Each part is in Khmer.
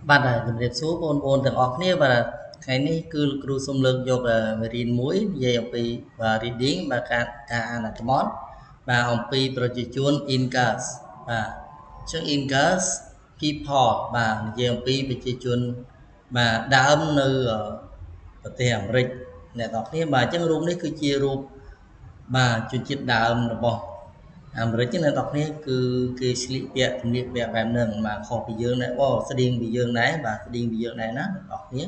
បាទជំរាបសួរបងប្អូនទាំងអស់គ្នាបាទថ្ងៃនេះគឺលោកគ្រូសូមលើកយកមេរៀនមួយនិយាយអំពីreading បាទការអានអត្ថបទបាទអំពីប្រជាជន Incas បាទអញ្ចឹង Incas people បាទនិយាយអំពីប្រជាជនបាទដើមនៅប្រទេសអាមេរិកអ្នកនរគ្នាបាទអញ្ចឹងរូបនេះគឺជារូបបាទជនជាតិដើមរបស់អាមេរិកណាអ្នកនរគ្នាគឺគេស្លៀកពាក់សម្លៀកពាក់បែបហ្នឹងបាទខុសពីយើងដែរបងស្តៀងពីយើងដែរបាទស្តៀងពីយើងដែរណាអ្នកនរគ្នា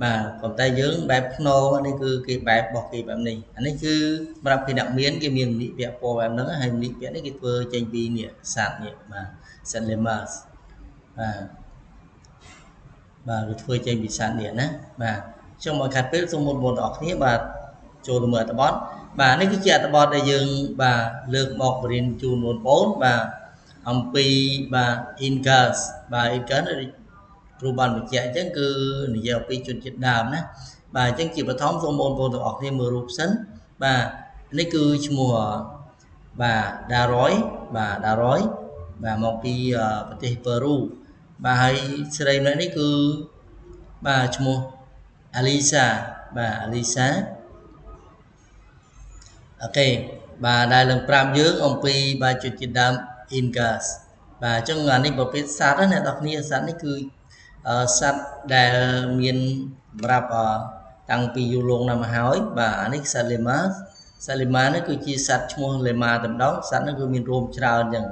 បាទប៉ុន្តែយើងបែបភ្នងនេះគឺគេបែបរបស់គេបែបនេះអានេះគឺសម្រាប់គេអ្នកមានគេមានសម្លៀកពាក់ពណ៌បែបហ្នឹងហើយសម្លៀកពាក់នេះគេធ្វើចេញពីនេះសត្វនេះបាទសត្វ lemurs បាទវាធ្វើចេញពីសត្វនេះណាបាទខ្ញុំមកខាត់ពេលសូមមុនបងប្អូនគ្នាបាទចូលមើលអត្ថបទបាទនេះគឺជាអត្ថបទដែលយើងបាទលើកមកបរិញ្ញាជូនបងប្អូនបាទអំពីបាទ Incas បាទ Incas គ្រូបានបញ្ជាក់អញ្ចឹងគឺនិយាយអំពីជនជាតិដើមណាបាទអញ្ចឹងជាបឋមសូមបងប្អូនទាំងអស់គ្នាមើលរូបសិនបាទនេះគឺឈ្មោះបាទ Daroy បាទ Daroy បាទមកពីប្រទេសប៉េរូបាទហើយស្រីម្នាក់នេះគឺបាទឈ្មោះ Alisa បាទ Alisa អូខេបាទដែលនឹងប្រាប់យើងអំពីបាទជនជាតិដើម Incas បាទអញ្ចឹងអានេះប្រភេទសត្វណាអ្នកនរគ្នាសត្វនេះគឺសត្វដែលមានសម្រាប់តាំងពីយូរលង់ណាស់មកហើយបាទអានេះសត្វ lemur នេះគឺជាសត្វឈ្មោះ lemur តែម្ដងសត្វនេះគឺមានរោមច្រើនអញ្ចឹង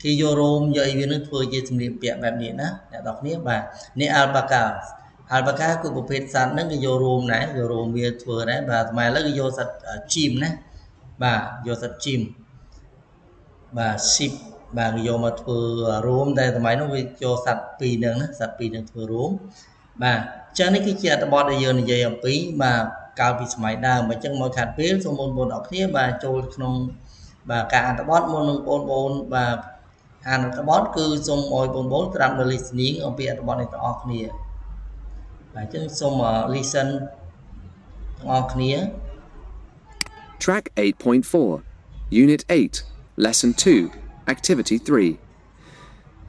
គេយករោមយកអីវានឹងធ្វើជាសម្លៀកពាក់បែបនេះណាអ្នកនរគ្នាបាទនេះ alpaca គឺប្រភេទសត្វហ្នឹងគេយករោមដែរយករោមវាធ្វើដែរបាទតែឥឡូវគេយកសត្វជីមណាបាទយកសត្វជីមបាទ sheep បាទគេយកមកធ្វើរោមតែសម័យនោះវាចូលសត្វពីរហ្នឹងណាសត្វពីរហ្នឹងធ្វើរោមបាទអញ្ចឹងនេះគឺជាអត្ថបទដែលយើងនិយាយអំពីបាទកាលពីសម័យដើមអញ្ចឹងមកខាត់ពេលសូមបងប្អូនអរគ្នាបាទចូលក្នុងបាទការអត្ថបទមុននឹងបងប្អូនបាទអានអត្ថបទគឺសូមឲ្យបងប្អូនត្រាប់នៅ listening អំពីអត្ថបទនេះទាំងអស់គ្នាបាទអញ្ចឹងសូម listen ទាំងអស់គ្នា Track 8.4, Unit 8, Lesson 2, Activity 3.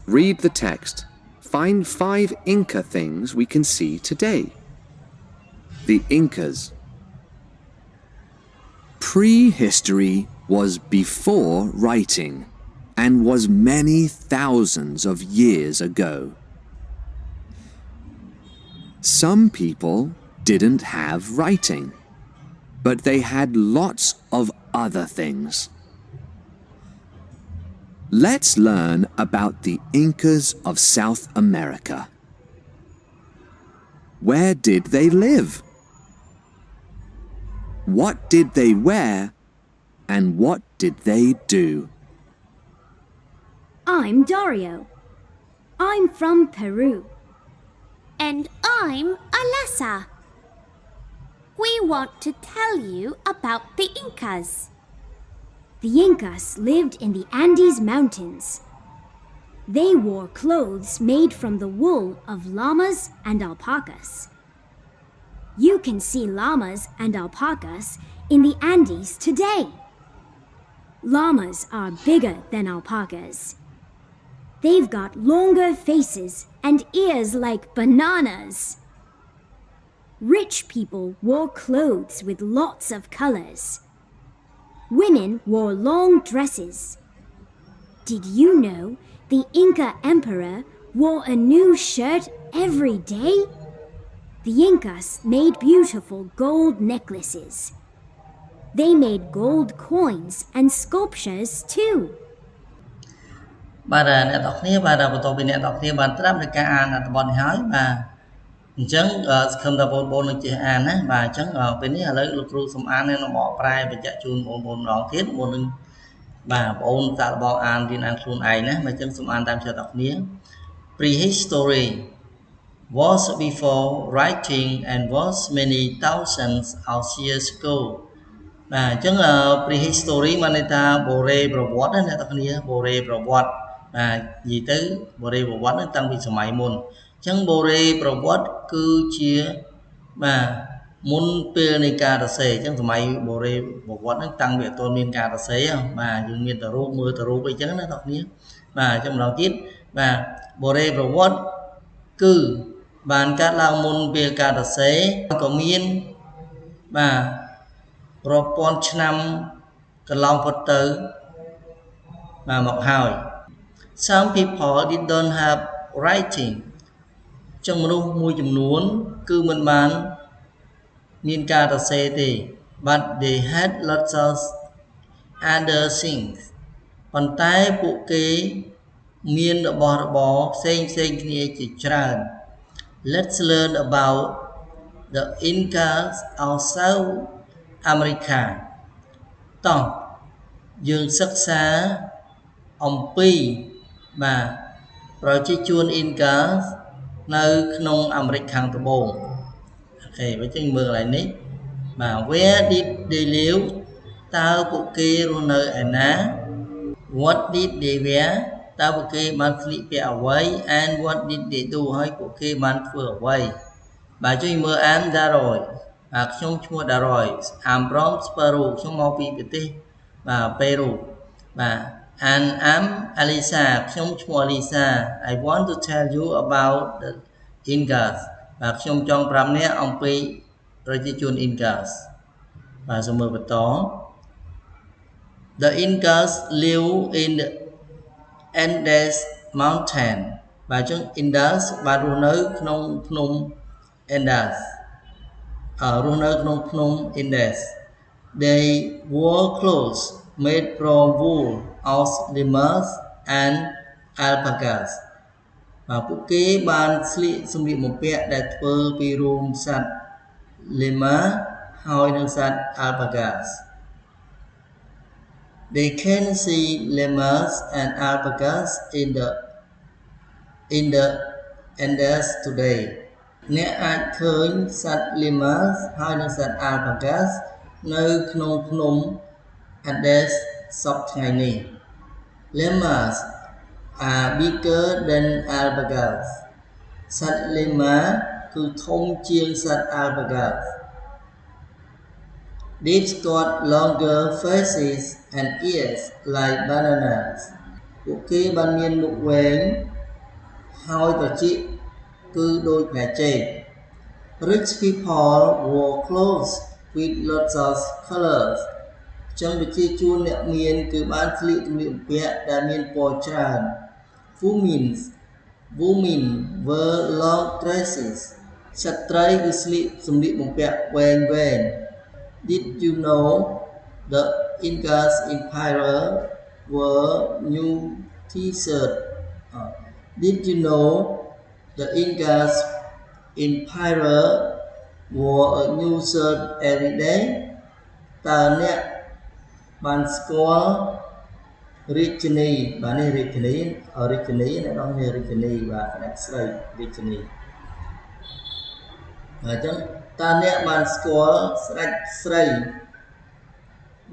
Read the text. Find 5 Inca things we can see today. The Incas. Prehistory was before writing and was many thousands of years ago. Some people didn't have writing, but they had lots of other things. Let's learn about the Incas of South America. Where did they live? What did they wear? And what did they do? I'm Dario. I'm from Peru. And I'm Alessa. We want to tell you about the Incas. The Incas lived in the Andes Mountains. They wore clothes made from the wool of llamas and alpacas. You can see llamas and alpacas in the Andes today. Llamas are bigger than alpacas. They've got longer faces and ears like bananas. Rich people wore clothes with lots of colors. Women wore long dresses. Did you know the Inca emperor wore a new shirt every day? The Incas made beautiful gold necklaces. They made gold coins and sculptures too. បាទអ្នកនរគ្នាបាទបន្តពីអ្នកនរគ្នាបានត្រាប់នៃការអានអត្ថបទនេះហើយបាទអញ្ចឹងសង្ឃឹមថាបងប្អូននឹងចេះអានណាបាទអញ្ចឹងពេលនេះឥឡូវលោកគ្រូសូមអាននៅបកប្រែបញ្ជាក់ជូនបងប្អូនម្ដងទៀតមុននឹងបាទបងប្អូនសាកល្បងអានរៀនអានខ្លួនឯងណាបាទអញ្ចឹងសូមអានតាមចិត្តអ្នកគ្នា Prehistory was before writing and was many thousands of years ago បាទអញ្ចឹងprehistory មានន័យថាបុរេប្រវត្តិណាអ្នកនរគ្នាបុរេប្រវត្តិបាទនិយាយទៅបុរេប្រវត្តិហ្នឹងតាំងពីសម័យមុនអញ្ចឹងបុរេប្រវត្តិគឺជាបាទមុនពេលនៃការសរសេរអញ្ចឹងសម័យបុរេប្រវត្តិហ្នឹងតាំងពីអត់ទាន់មានការសរសេរបាទយើងមានតែរូបមើលតែរូបអីចឹងណាអ្នកនរគ្នាបាទអញ្ចឹងម្ដងទៀតបាទបុរេប្រវត្តិ គឺបានកាត់ឡើងមុនពេលការសរសេរក៏មានបាទរាប់ពាន់ឆ្នាំកន្លងផុតទៅបាទមកហើយ Some people didn't have writing ចឹងមនុស្សមួយចំនួនគឺមិនបានមានការសរសេរទេ but they had lots of other things ប៉ុន្តែពួកគេមានរបស់របរផ្សេងគ្នាជាច្រើន Let's learn about the Incas of South America តោះយើងសិក្សាអំពីបាទប្រជាជន Incas នៅក្នុងអាមេរិកខាងត្បូងអូខេបើចឹងមើលកន្លែងនេះបាទ Where did they live តើពួកគេរស់នៅឯណា What did they wear តើពួកគេបានស្លៀកពាក់អ្វី and what did they do ហើយពួកគេបានធ្វើអ្វីបាទជួយមើល I'm Daroy បាទខ្ញុំឈ្មោះ Daroy I'm from Peru ខ្ញុំមកពីប្រទេសបាទ Peru បាទ and I'm Alisa ខ្ញុំឈ្មោះ Alisa I want to tell you about the Incas បាទខ្ញុំចង់ប្រាប់អ្នកអំពីប្រជាជន Incas បាទសូមមើលបន្ត The Incas live in the Andes Mountain បាទអញ្ចឹង Indus បាទរស់នៅក្នុងភ្នំ Andes រស់នៅក្នុងភ្នំ Andes They wore clothes made from wool of lemurs and alpacas បាទពួកគេបានស្លៀកសម្លៀកបំពាក់ដែលធ្វើពីរោមសត្វ lemur ហើយនិងសត្វ alpacas They can see lemurs and alpacas in the Andes today អ្នកអាចឃើញសត្វ lemurs ហើយនិងសត្វ alpacas នៅក្នុងភ្នំ Andes សពថ្ងៃនេះ Lemurs are bigger than alpacas សត្វ lemur គឺធំជាងសត្វ alpacas They've got longer faces and ears like bananas ពួកគេបានមានមុខវែងហើយត្រចៀកគឺដូចផ្លែចេក Rich people wore clothes with lots of colors ចឹងប្រជាជនអ្នកមានគឺបានស្លៀកសម្លៀកបំពាក់ដែលមានពណ៌ច្រើន Women wear long dresses ស្ត្រីគឺស្លៀកសម្លៀកបំពាក់វែងDid you know the Incas Empire wore new t-shirt Did you know the Incas Empire wore a new shirt every day តើអ្នកបានស្គាល់រាជនីបាទនេះរាជនីអ្នកនរនេះរាជនីបាទអ្នកស្រីរាជនីបាទអញ្ចឹងតើអ្នកបានស្គាល់ស្ដេចស្រី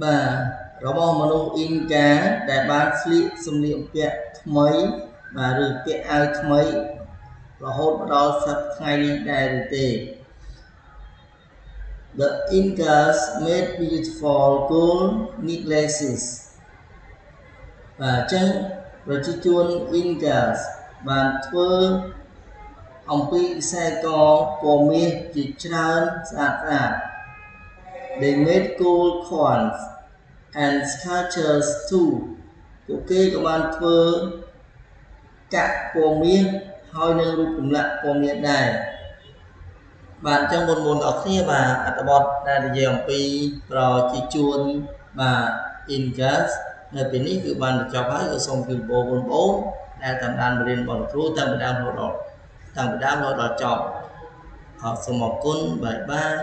បាទរបស់មនុស្ស Inca ដែលបានស្លៀកសម្លៀកបំពាក់ថ្មីបាទឬពាក់អាវថ្មីរហូតដល់សប្តាហ៍ថ្ងៃនេះដែរឬទេ The Incas made beautiful gold necklaces បាទអញ្ចឹងប្រជាជន Incas បានធ្វើអំពីខ្សែកពណ៌មាសជាច្រើនស្អាត They made gold coins and sculptures too ពួកគេក៏បានធ្វើកាក់ពណ៌មាសហើយនឹងរូបចម្លាក់ពណ៌មាសដែរបាទអញ្ចឹងបងប្អូនទាំងអស់គ្នាបាទអត្ថបទដែលនិយាយអំពីប្រជាជនបាទ Incas នៅពេលនេះគឺបានបញ្ចប់ហើយក៏សូមជូនពរបងប្អូនដែលតាមដានមេរៀនរបស់គ្រូតាំងពីដើមរហូតដល់ចប់សូមអរគុណបាយបាយ